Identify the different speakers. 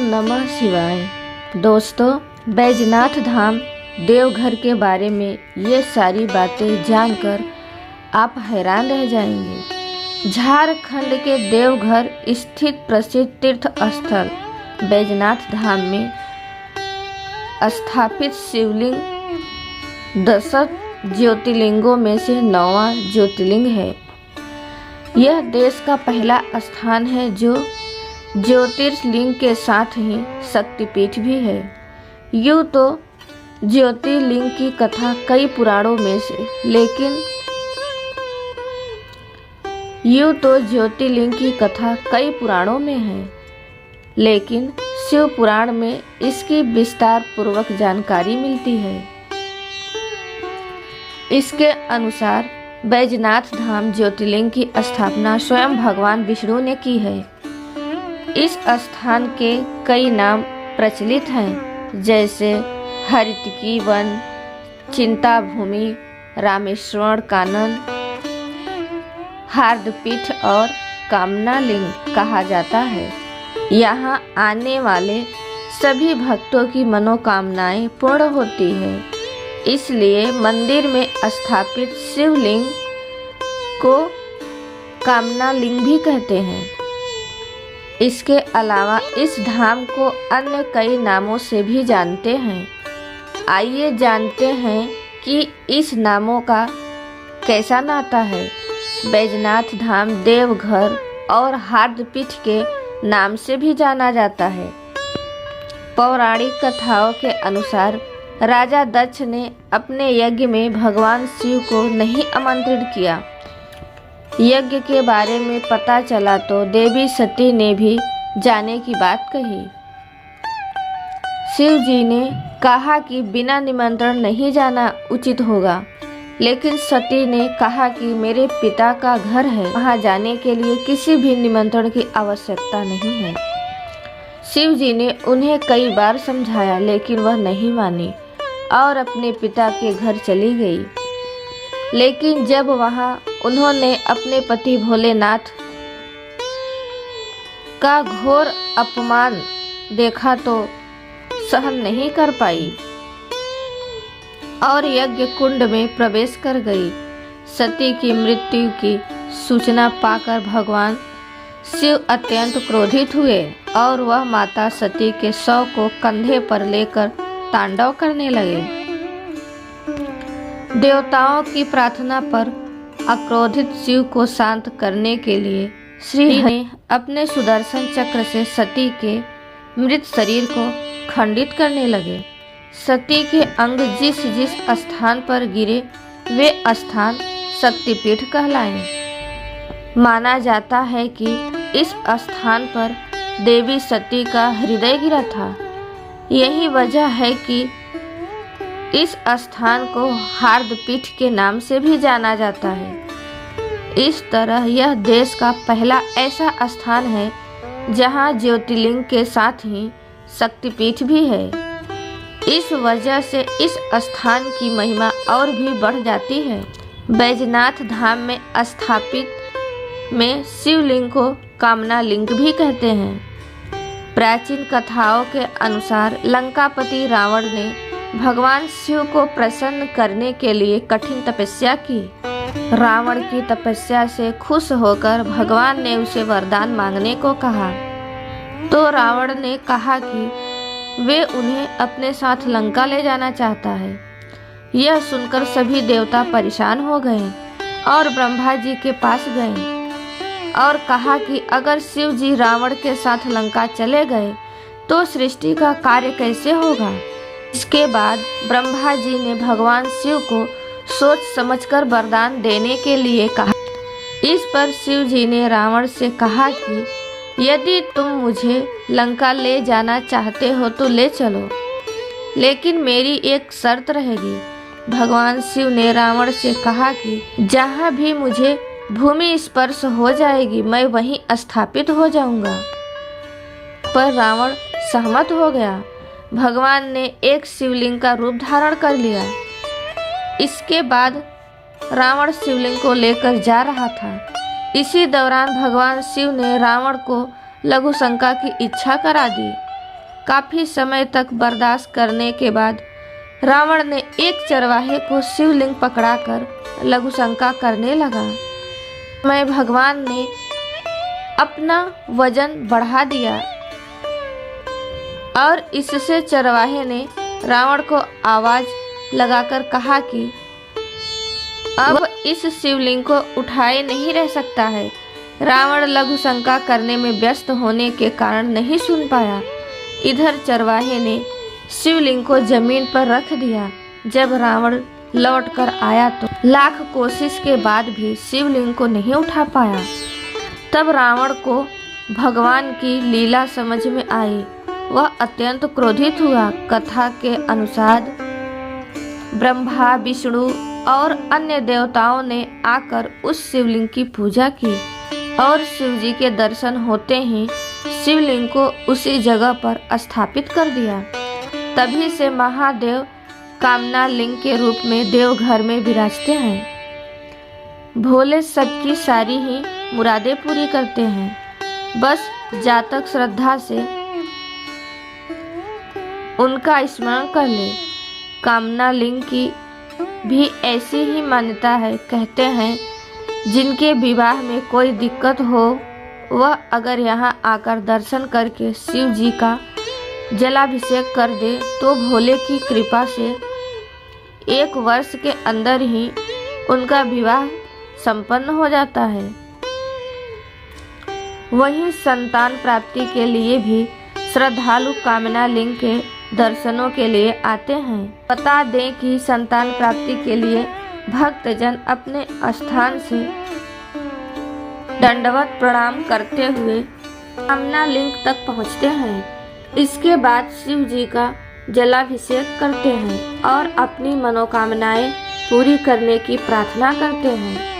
Speaker 1: नमः शिवाय। दोस्तों, बैजनाथ धाम देवघर के बारे में ये सारी बातें जानकर आप हैरान रह जाएंगे। झारखंड के देवघर स्थित प्रसिद्ध तीर्थ स्थल बैजनाथ धाम में स्थापित शिवलिंग 10 ज्योतिर्लिंगों में से 9वां ज्योतिर्लिंग है। यह देश का पहला स्थान है जो ज्योतिर्लिंग के साथ ही शक्तिपीठ भी है। यूँ तो ज्योतिर्लिंग की कथा कई पुराणों में से है, लेकिन शिव पुराण में इसकी विस्तार पूर्वक जानकारी मिलती है। इसके अनुसार बैजनाथ धाम ज्योतिर्लिंग की स्थापना स्वयं भगवान विष्णु ने की है। इस स्थान के कई नाम प्रचलित हैं, जैसे हरितकी वन, चिंता भूमि, रामेश्वर कानन, हार्दपीठ और कामना लिंग कहा जाता है। यहाँ आने वाले सभी भक्तों की मनोकामनाएं पूर्ण होती है, इसलिए मंदिर में स्थापित शिवलिंग को कामना लिंग भी कहते हैं। इसके अलावा इस धाम को अन्य कई नामों से भी जानते हैं। आइए जानते हैं कि इस नामों का कैसा नाता है। बैजनाथ धाम देवघर और हार्दपीठ के नाम से भी जाना जाता है। पौराणिक कथाओं के अनुसार राजा दक्ष ने अपने यज्ञ में भगवान शिव को नहीं आमंत्रित किया। यज्ञ के बारे में पता चला तो देवी सती ने भी जाने की बात कही। शिव जी ने कहा कि बिना निमंत्रण नहीं जाना उचित होगा, लेकिन सती ने कहा कि मेरे पिता का घर है, वहां जाने के लिए किसी भी निमंत्रण की आवश्यकता नहीं है। शिव जी ने उन्हें कई बार समझाया, लेकिन वह नहीं मानी और अपने पिता के घर चली गई। लेकिन जब वहां उन्होंने अपने पति भोलेनाथ का घोर अपमान देखा तो सहन नहीं कर पाई और यज्ञ कुंड में प्रवेश कर गई। सती की मृत्यु की सूचना पाकर भगवान शिव अत्यंत क्रोधित हुए और वह माता सती के शव को कंधे पर लेकर तांडव करने लगे। देवताओं की प्रार्थना पर अक्रोधित शिव को शांत करने के लिए श्री ने अपने सुदर्शन चक्र से सती के मृत शरीर को खंडित करने लगे। सती के अंग जिस जिस स्थान पर गिरे वे स्थान शक्तिपीठ कहलाए। माना जाता है कि इस स्थान पर देवी सती का हृदय गिरा था। यही वजह है कि इस स्थान को हार्दपीठ के नाम से भी जाना जाता है। इस तरह यह देश का पहला ऐसा स्थान है जहां ज्योतिर्लिंग के साथ ही शक्तिपीठ भी है। इस वजह से इस स्थान की महिमा और भी बढ़ जाती है। बैजनाथ धाम में स्थापित में शिवलिंग को कामना लिंग भी कहते हैं। प्राचीन कथाओं के अनुसार लंकापति रावण ने भगवान शिव को प्रसन्न करने के लिए कठिन तपस्या की। रावण की तपस्या से खुश होकर भगवान ने उसे वरदान मांगने को कहा, तो रावण ने कहा कि वे उन्हें अपने साथ लंका ले जाना चाहता है। यह सुनकर सभी देवता परेशान हो गए और ब्रह्मा जी के पास गए और कहा कि अगर शिव जी रावण के साथ लंका चले गए तो सृष्टि का कार्य कैसे होगा। इसके बाद ब्रह्मा जी ने भगवान शिव को सोच समझकर वरदान देने के लिए कहा। इस पर शिव जी ने रावण से कहा कि यदि तुम मुझे लंका ले जाना चाहते हो तो ले चलो, लेकिन मेरी एक शर्त रहेगी। भगवान शिव ने रावण से कहा कि जहाँ भी मुझे भूमि स्पर्श हो जाएगी मैं वहीं स्थापित हो जाऊंगा। पर रावण सहमत हो गया। भगवान ने एक शिवलिंग का रूप धारण कर लिया। इसके बाद रावण शिवलिंग को लेकर जा रहा था। इसी दौरान भगवान शिव ने रावण को लघु शंका की इच्छा करा दी। काफी समय तक बर्दाश्त करने के बाद रावण ने एक चरवाहे को शिवलिंग पकड़ाकर लघु शंका करने लगा। मैं भगवान ने अपना वजन बढ़ा दिया और इससे चरवाहे ने रावण को आवाज लगाकर कहा कि अब इस शिवलिंग को उठाए नहीं रह सकता है। रावण लघु शंका करने में व्यस्त होने के कारण नहीं सुन पाया। इधर चरवाहे ने शिवलिंग को जमीन पर रख दिया। जब रावण लौटकर आया तो लाख कोशिश के बाद भी शिवलिंग को नहीं उठा पाया। तब रावण को भगवान की लीला समझ में आई। वह अत्यंत क्रोधित हुआ। कथा के अनुसार ब्रह्मा, विष्णु और अन्य देवताओं ने आकर उस शिवलिंग की पूजा की और शिवजी के दर्शन होते ही शिवलिंग को उसी जगह पर स्थापित कर दिया। तभी से महादेव कामना लिंग के रूप में देवघर में विराजते हैं। भोले सबकी सारी ही मुरादें पूरी करते हैं। बस जातक श्रद्धा से उनका स्मरण कर ले। कामना लिंग की भी ऐसी ही मान्यता है। कहते हैं जिनके विवाह में कोई दिक्कत हो वह अगर यहाँ आकर दर्शन करके शिव जी का जलाभिषेक कर दे तो भोले की कृपा से 1 वर्ष के अंदर ही उनका विवाह संपन्न हो जाता है। वहीं संतान प्राप्ति के लिए भी श्रद्धालु कामना लिंग के दर्शनों के लिए आते हैं। बता दें कि संतान प्राप्ति के लिए भक्तजन अपने स्थान से दंडवत प्रणाम करते हुए कामना लिंग तक पहुंचते हैं। इसके बाद शिव जी का जलाभिषेक करते हैं और अपनी मनोकामनाएं पूरी करने की प्रार्थना करते हैं।